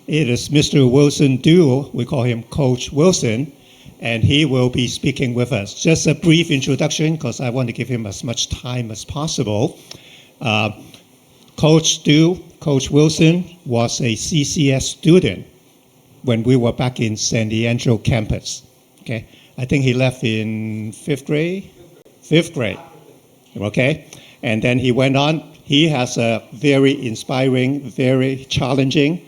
It is Mr. Wilson Duo. We call him Coach Wilson, and he will be speaking with us. Just a brief introduction, because I want to give him as much time as possible. Coach Wilson was a CCS student when we were back in San Leandro campus. Okay, I think he left in fifth grade. Okay, and then he went on. He has a very inspiring, very challenging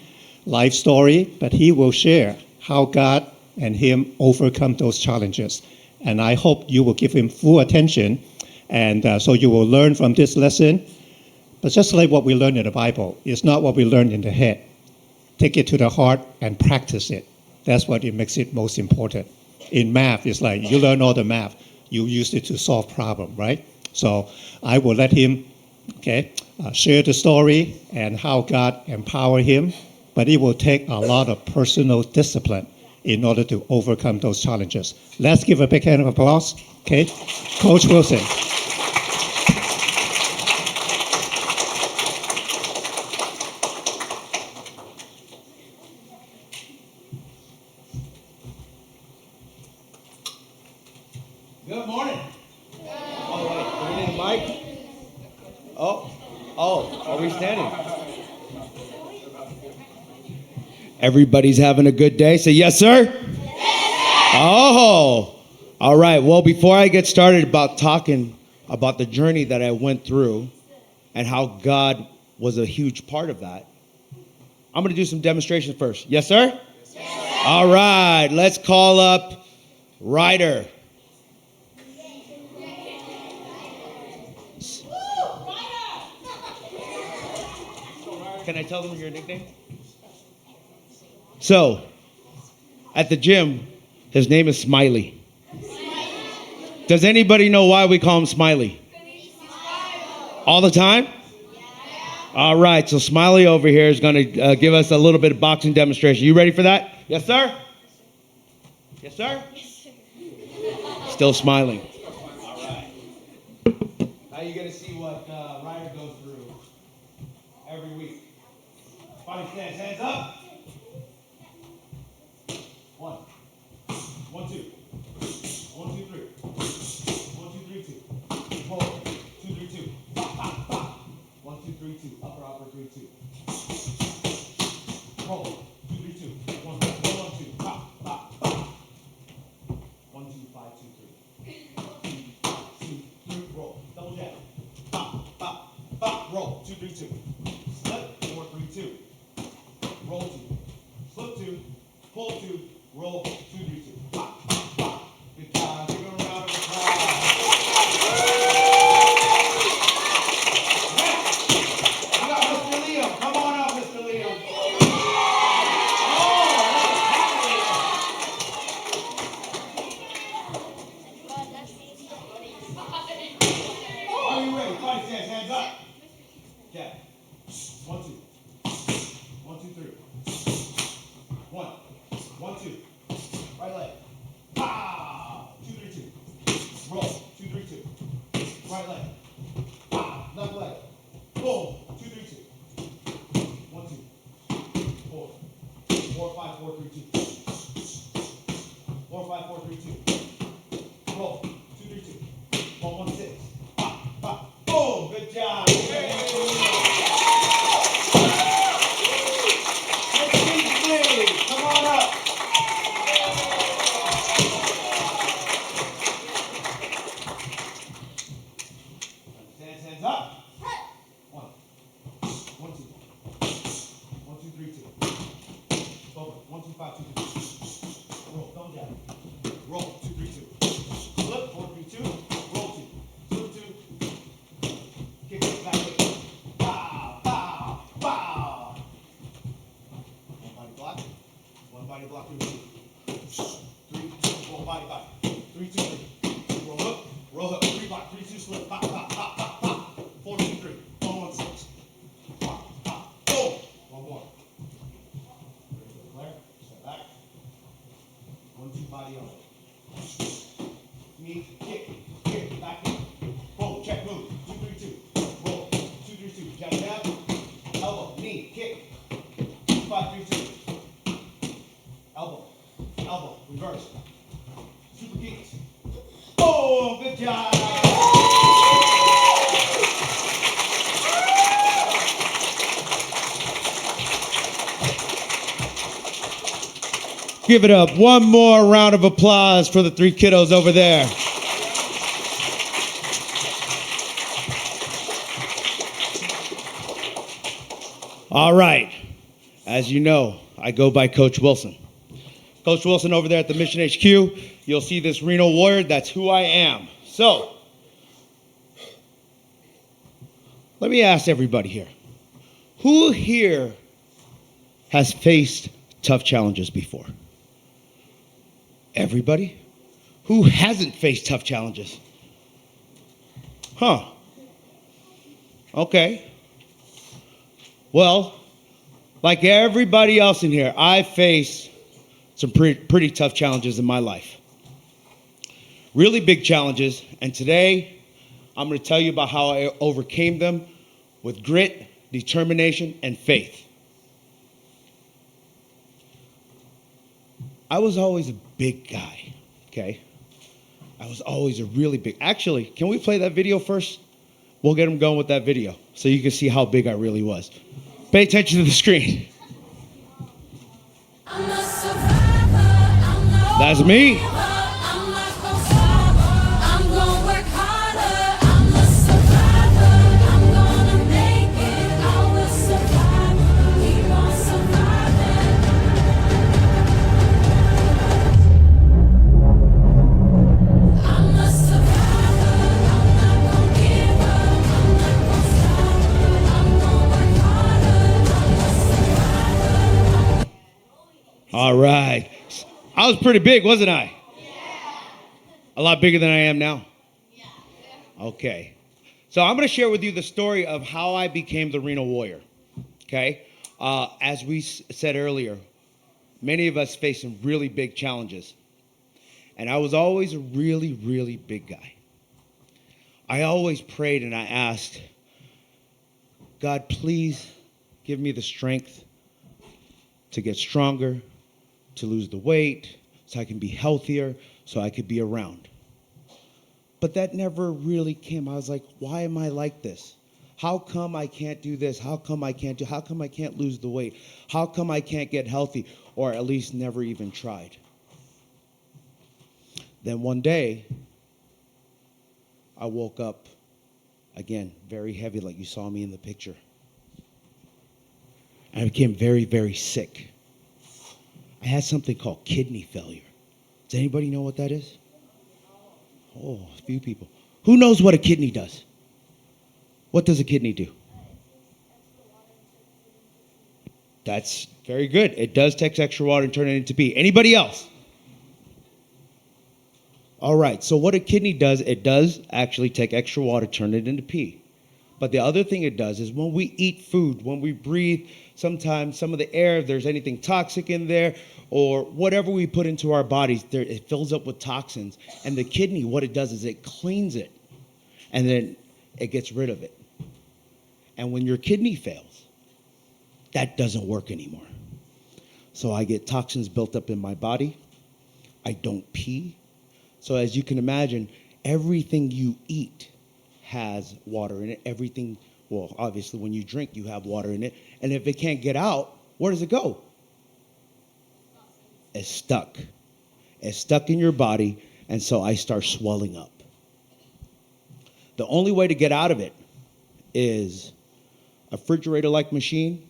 life story, but he will share how God and him overcome those challenges. And I hope you will give him full attention, and so you will learn from this lesson. But just like what we learn in the Bible, it's not what we learn in the head. Take it to the heart and practice it. That's what it makes it most important. In math, it's like you learn all the math. You use it to solve problems, right? So I will let him share the story and how God empowered him. But it will take a lot of personal discipline in order to overcome those challenges. Let's give a big hand of applause. Okay, Coach Wilson. Good morning. Oh, wait, we need a mic? Are we standing? Everybody's having a good day. Say yes, sir. Yes, sir. Oh, all right. Well, before I get started about talking about the journey that I went through and how God was a huge part of that, I'm going to do some demonstrations first. Yes, sir? Yes, sir. All right. Let's call up Ryder. Can I tell them your nickname? So, at the gym, his name is Smiley. Does anybody know why we call him Smiley? All the time? All right, so Smiley over here is going to give us a little bit of boxing demonstration. You ready for that? Yes, sir? Yes, sir? Still smiling. All right. Now you're going to see what Ryder goes through every week. Body stance, hands up. 1, 1, 2, 1, 2, 3, 1, 2, 3, 2, 4, 2, 3, 2, pop, pop, pop. 1, 2, 3, 2, upper, 3, 2. Roll, 2, 3, 2, 1, 1, 2, pop, pop, pop. 1, 2, 5, 2, 3. 5, 2, 3, roll, double jab. Pop, pop, pop, roll, 2, 3, 2. Slip, 4, 3, 2. Roll 2, slip 2, pull 2, roll 2, 3, 2. Pop, pop, pop. Good job. Give him a round of applause. Next, we got Mr. Liam. Come on up, Mr. Liam. Are you ready? Body stance, hands up. Okay. 1, 2. 1, 2, 3. 1, 1, 2. Right leg. Pow! 2, 3, 2. Roll. 2, 3, 2. Right leg. Pow! Left leg. Boom. 2, 3, 2. 1, 2. 4. 4, 5, 4, 3, 2. 4, 5, 4, 3, 2. Roll. 2, 3, 2. 1, 1, 6. Pop, pop. Boom. Good job. Come on up. Hands up. 1, 1, 2. 1, 2, 3, 2. Over. 1, 2, 5, 2, 3. Roll. Double jab. Roll. 2, 3, 2. Flip. 4, 3, 2. Roll 2. Flip 2. Kick it back. Bow. Bow. Bow. One body block. One body block. 2, 3, 4 body block. 3, 2, 3. Roll hook. Roll hook. 3 block. 3, 2 slip. Pop, pop, pop, pop, pop. 4, 2, 3. 1, 1, 6. Pop, pop. Boom. 1 more. Ready for the flare? Step back. 1, 2 body on. Knee, kick, back in. Boom, check, move. 2, 3, 2. Roll. 2, 3, 2. Jab, jab. Elbow, knee, kick. 5, 3, 2. Elbow. Elbow. Reverse. Super kicks. Oh, good job. Give it up. One more round of applause for the 3 kiddos over there. All right. As you know, I go by Coach Wilson. Coach Wilson over there at the Mission HQ. You'll see this Reno Warrior. That's who I am. So, let me ask everybody here. Who here has faced tough challenges before? Everybody? Who hasn't faced tough challenges? Huh. Okay. Well, like everybody else in here, I face some pretty tough challenges in my life. Really big challenges, and today I'm going to tell you about how I overcame them with grit, determination, and faith. I was always a big guy, okay? I was always a really big. Actually, can we play that video first? We'll get them going with that video so you can see how big I really was. Pay attention to the screen. That's me. All right. I was pretty big, wasn't I? Yeah. A lot bigger than I am now? Yeah. Okay. So I'm going to share with you the story of how I became the Reno Warrior. Okay? As we said earlier, many of us face some really big challenges. And I was always a really, really big guy. I always prayed and I asked, God, please give me the strength to get stronger, to lose the weight, so I can be healthier, so I could be around. But that never really came. I was like, why am I like this? How come I can't do this? How come I can't lose the weight? How come I can't get healthy? Or at least never even tried. Then one day, I woke up, again, very heavy like you saw me in the picture. And I became very, very sick. I had something called kidney failure. Does anybody know what that is? Oh, a few people. Who knows what a kidney does? What does a kidney do? That's very good. It does take extra water and turn it into pee. Anybody else? All right, so what a kidney does, it does actually take extra water, turn it into pee. But the other thing it does is when we eat food, when we breathe, sometimes some of the air, if there's anything toxic in there, or whatever we put into our bodies, it fills up with toxins. And the kidney, what it does is it cleans it, and then it gets rid of it. And when your kidney fails, that doesn't work anymore. So I get toxins built up in my body. I don't pee. So as you can imagine, everything you eat has water in it. Everything, well, obviously when you drink, you have water in it. And if it can't get out, where does it go? It's stuck. It's stuck in your body, and so I start swelling up. The only way to get out of it is a refrigerator-like machine.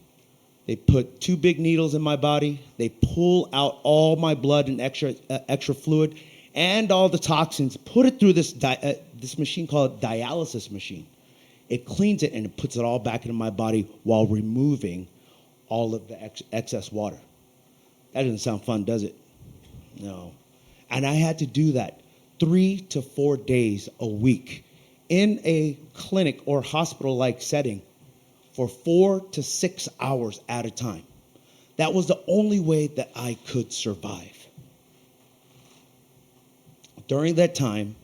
They put 2 big needles in my body. They pull out all my blood and extra fluid and all the toxins, put it through this machine called dialysis machine. It cleans it and it puts it all back into my body while removing all of the excess water. That doesn't sound fun, does it? No. And I had to do that 3 to 4 days a week in a clinic or hospital-like setting for 4 to 6 hours at a time. That was the only way that I could survive. During that time,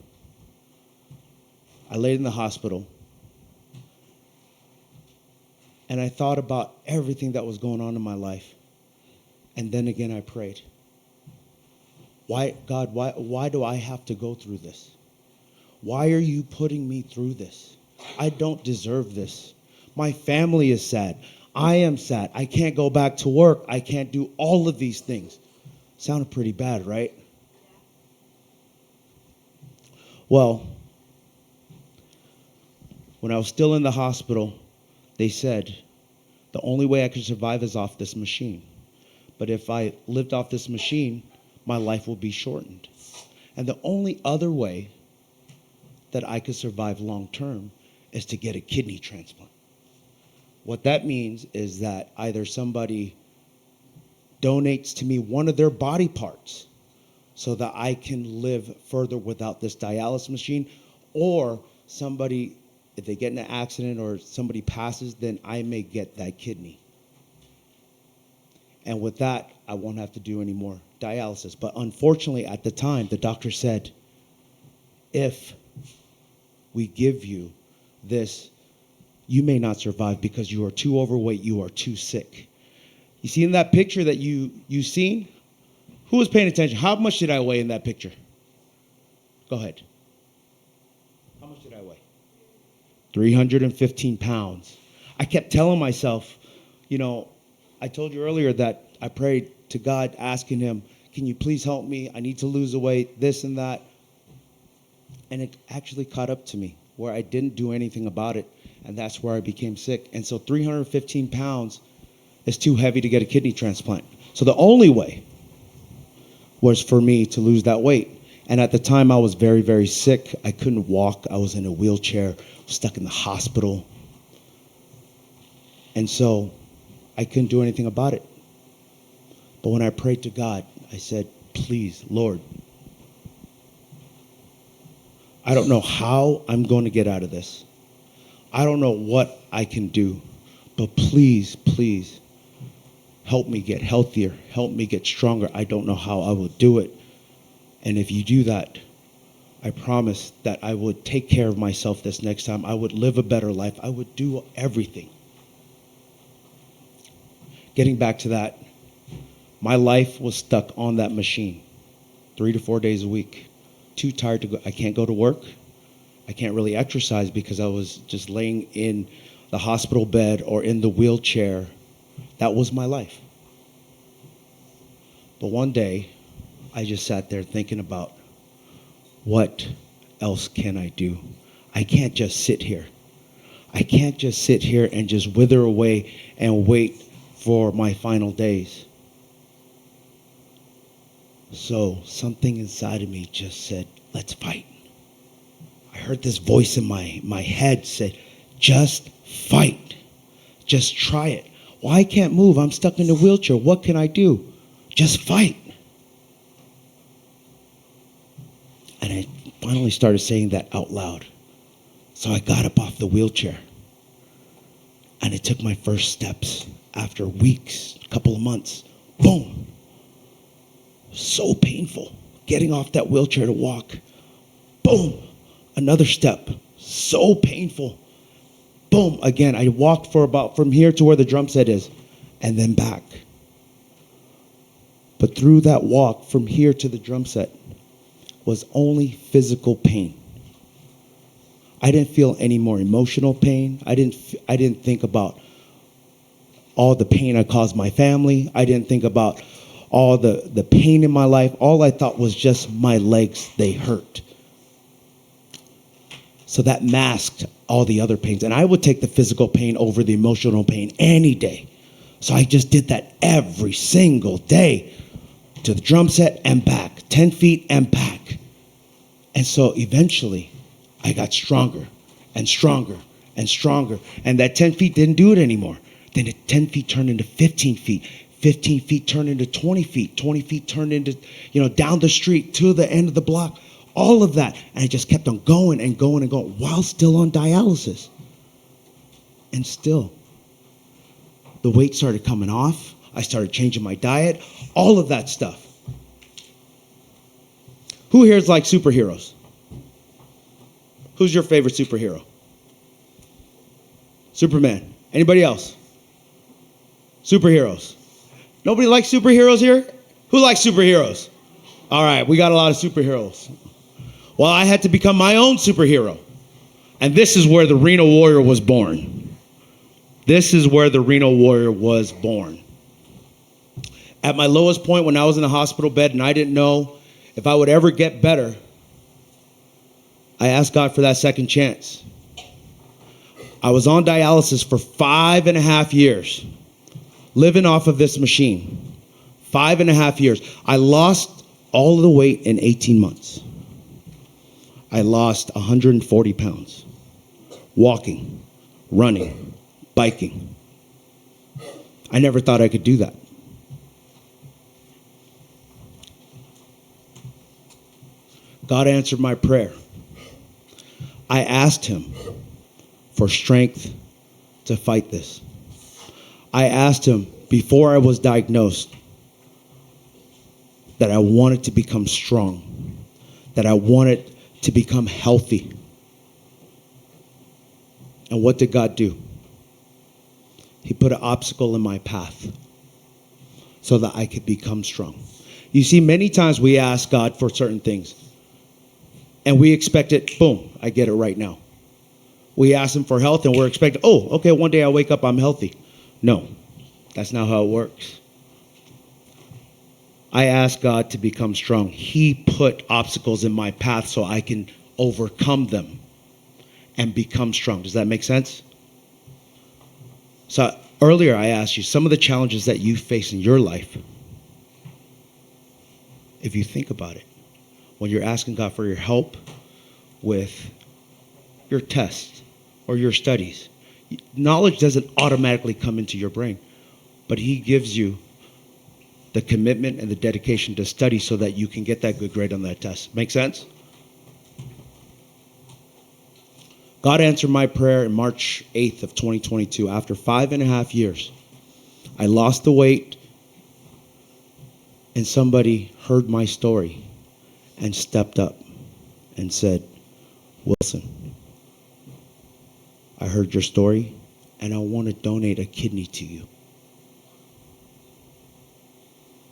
I laid in the hospital and I thought about everything that was going on in my life. And then again, I prayed. why do I have to go through this? Why are you putting me through this? I don't deserve this. My family is sad. I am sad. I can't go back to work. I can't do all of these things. Sounded pretty bad, right? Well, when I was still in the hospital, they said the only way I could survive is off this machine. But if I lived off this machine, my life will be shortened. And the only other way that I could survive long term is to get a kidney transplant. What that means is that either somebody donates to me one of their body parts so that I can live further without this dialysis machine, or somebody, if they get in an accident or somebody passes, then I may get that kidney. And with that, I won't have to do any more dialysis. But unfortunately, at the time, the doctor said, if we give you this, you may not survive because you are too overweight, you are too sick. You see in that picture that you seen? Who was paying attention? How much did I weigh in that picture? Go ahead. How much did I weigh? 315 pounds. I kept telling myself, I told you earlier that I prayed to God asking him, can you please help me? I need to lose the weight, this and that. And it actually caught up to me where I didn't do anything about it. And that's where I became sick. And so 315 pounds is too heavy to get a kidney transplant. So the only way was for me to lose that weight. And at the time I was very, very sick. I couldn't walk. I was in a wheelchair, stuck in the hospital. And so I couldn't do anything about it. But when I prayed to God, I said, please, Lord, I don't know how I'm going to get out of this. I don't know what I can do, but please, please help me get healthier. Help me get stronger. I don't know how I will do it. And if you do that, I promise that I would take care of myself this next time. I would live a better life. I would do everything. Getting back to that, my life was stuck on that machine 3 to 4 days a week. Too tired to go. I can't go to work. I can't really exercise because I was just laying in the hospital bed or in the wheelchair. That was my life. But one day, I just sat there thinking about what else can I do? I can't just sit here. I can't just sit here and just wither away and wait for my final days. So something inside of me just said, let's fight. I heard this voice in my head say, just fight. Just try it. Well, I can't move. I'm stuck in a wheelchair. What can I do? Just fight. And I finally started saying that out loud. So I got up off the wheelchair. And I took my first steps. After weeks, a couple of months, boom. So painful. Getting off that wheelchair to walk. Boom. Another step. So painful. Boom. Again, I walked for about from here to where the drum set is. And then back. But through that walk from here to the drum set was only physical pain. I didn't feel any more emotional pain. I didn't think about all the pain I caused my family. I didn't think about all the pain in my life. All I thought was just my legs, they hurt. So that masked all the other pains. And I would take the physical pain over the emotional pain any day. So I just did that every single day to the drum set and back, 10 feet and back. And so eventually I got stronger and stronger and stronger. And that 10 feet didn't do it anymore. Then the 10 feet turned into 15 feet. 15 feet turned into 20 feet. 20 feet turned into, down the street to the end of the block. All of that. And I just kept on going and going and going while still on dialysis. And still, the weight started coming off. I started changing my diet. All of that stuff. Who here is like superheroes? Who's your favorite superhero? Superman. Anybody else? Superheroes. Nobody likes superheroes here? Who likes superheroes? All right, we got a lot of superheroes. Well, I had to become my own superhero. And this is where the Reno Warrior was born. This is where the Reno Warrior was born. At my lowest point when I was in the hospital bed and I didn't know if I would ever get better, I asked God for that second chance. I was on dialysis for 5.5 years, living off of this machine. 5.5 years. I lost all of the weight in 18 months. I lost 140 pounds. Walking, running, biking. I never thought I could do that. God answered my prayer. I asked him for strength to fight this. I asked him before I was diagnosed that I wanted to become strong, that I wanted to become healthy. And what did God do? He put an obstacle in my path so that I could become strong. You see, many times we ask God for certain things and we expect it, boom, I get it right now. We ask him for health and we're expecting, oh, okay, one day I wake up, I'm healthy. No, that's not how it works. I asked God to become strong. He put obstacles in my path so I can overcome them and become strong. Does that make sense? So earlier I asked you some of the challenges that you face in your life. If you think about it, when you're asking God for your help with your tests or your studies, knowledge doesn't automatically come into your brain, but he gives you the commitment and the dedication to study so that you can get that good grade on that test. Make sense? God answered my prayer in March 8th of 2022. After 5.5 years, I lost the weight and somebody heard my story and stepped up and said, Wilson, I heard your story and I want to donate a kidney to you.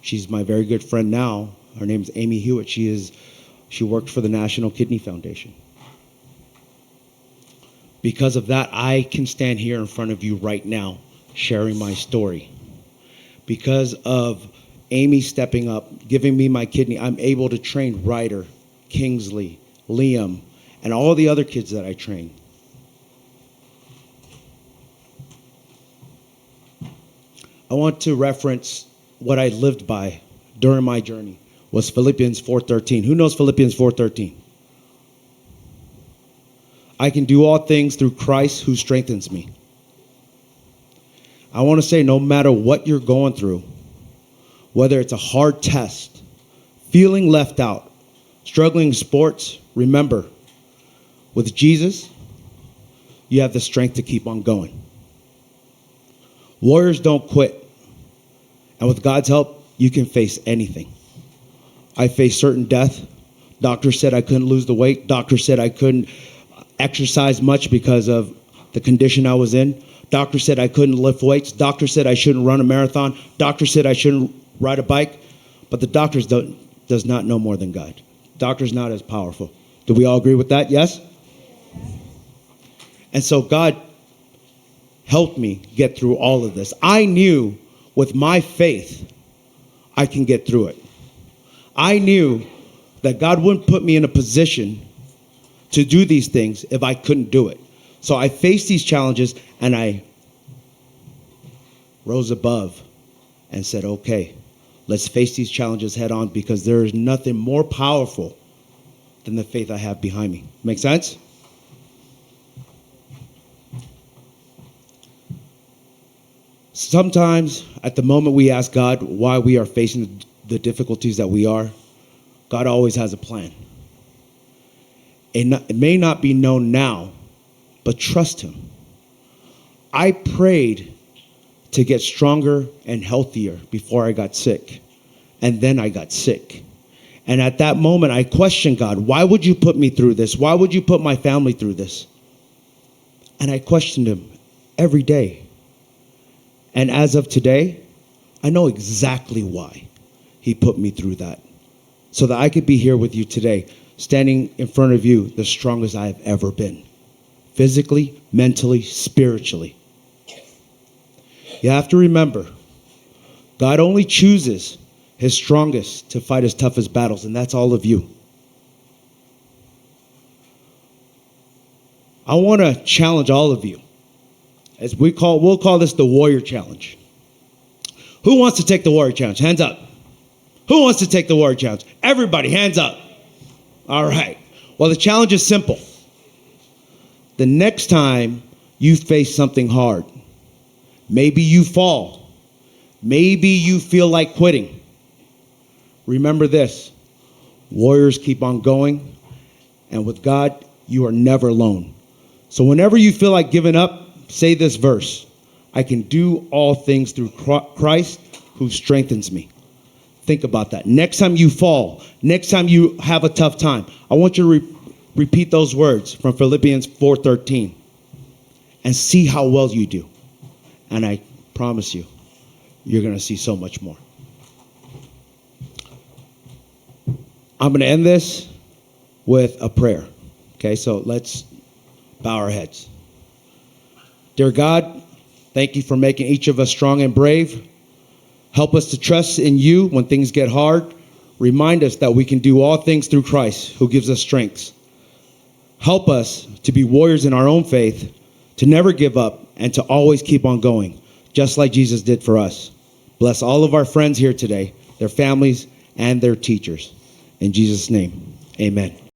She's my very good friend now. Her name's Amy Hewitt. She worked for the National Kidney Foundation. Because of that, I can stand here in front of you right now sharing my story. Because of Amy stepping up, giving me my kidney, I'm able to train Ryder, Kingsley, Liam, and all the other kids that I train. I want to reference what I lived by during my journey was Philippians 4:13. Who knows Philippians 4:13? I can do all things through Christ who strengthens me. I want to say no matter what you're going through, whether it's a hard test, feeling left out, struggling in sports, remember, with Jesus, you have the strength to keep on going. Warriors don't quit. And with God's help, you can face anything. I faced certain death. Doctor said I couldn't lose the weight. Doctor said I couldn't exercise much because of the condition I was in. Doctor said I couldn't lift weights. Doctor said I shouldn't run a marathon. Doctor said I shouldn't ride a bike. But the doctors does not know more than God. Doctor's not as powerful. Do we all agree with that? Yes? And so God helped me get through all of this. I knew with my faith, I can get through it. I knew that God wouldn't put me in a position to do these things if I couldn't do it. So I faced these challenges and I rose above and said, okay, let's face these challenges head on because there is nothing more powerful than the faith I have behind me. Make sense? Sometimes at the moment we ask God why we are facing the difficulties that we are, God always has a plan. It may not be known now, but trust him. I prayed to get stronger and healthier before I got sick. And then I got sick. And at that moment, I questioned God, why would you put me through this? Why would you put my family through this? And I questioned him every day. And as of today, I know exactly why he put me through that. so that I could be here with you today, standing in front of you, the strongest I have ever been. Physically, mentally, spiritually. You have to remember, God only chooses his strongest to fight his toughest battles, and that's all of you. I want to challenge all of you, as we'll call this the Warrior Challenge. Who wants to take the Warrior Challenge? Hands up. Who wants to take the Warrior Challenge? Everybody, hands up. All right. Well, the challenge is simple. The next time you face something hard, maybe you fall, maybe you feel like quitting, remember this: warriors keep on going, and with God, you are never alone. So whenever you feel like giving up, say this verse: I can do all things through Christ who strengthens me. Think about that. Next time you fall, next time you have a tough time, I want you to repeat those words from Philippians 4:13 and see how well you do. And I promise you, you're going to see so much more. I'm going to end this with a prayer. Okay, so let's bow our heads. Dear God, thank you for making each of us strong and brave. Help us to trust in you when things get hard. Remind us that we can do all things through Christ who gives us strength. Help us to be warriors in our own faith, to never give up, and to always keep on going, just like Jesus did for us. Bless all of our friends here today, their families, and their teachers. In Jesus' name, amen.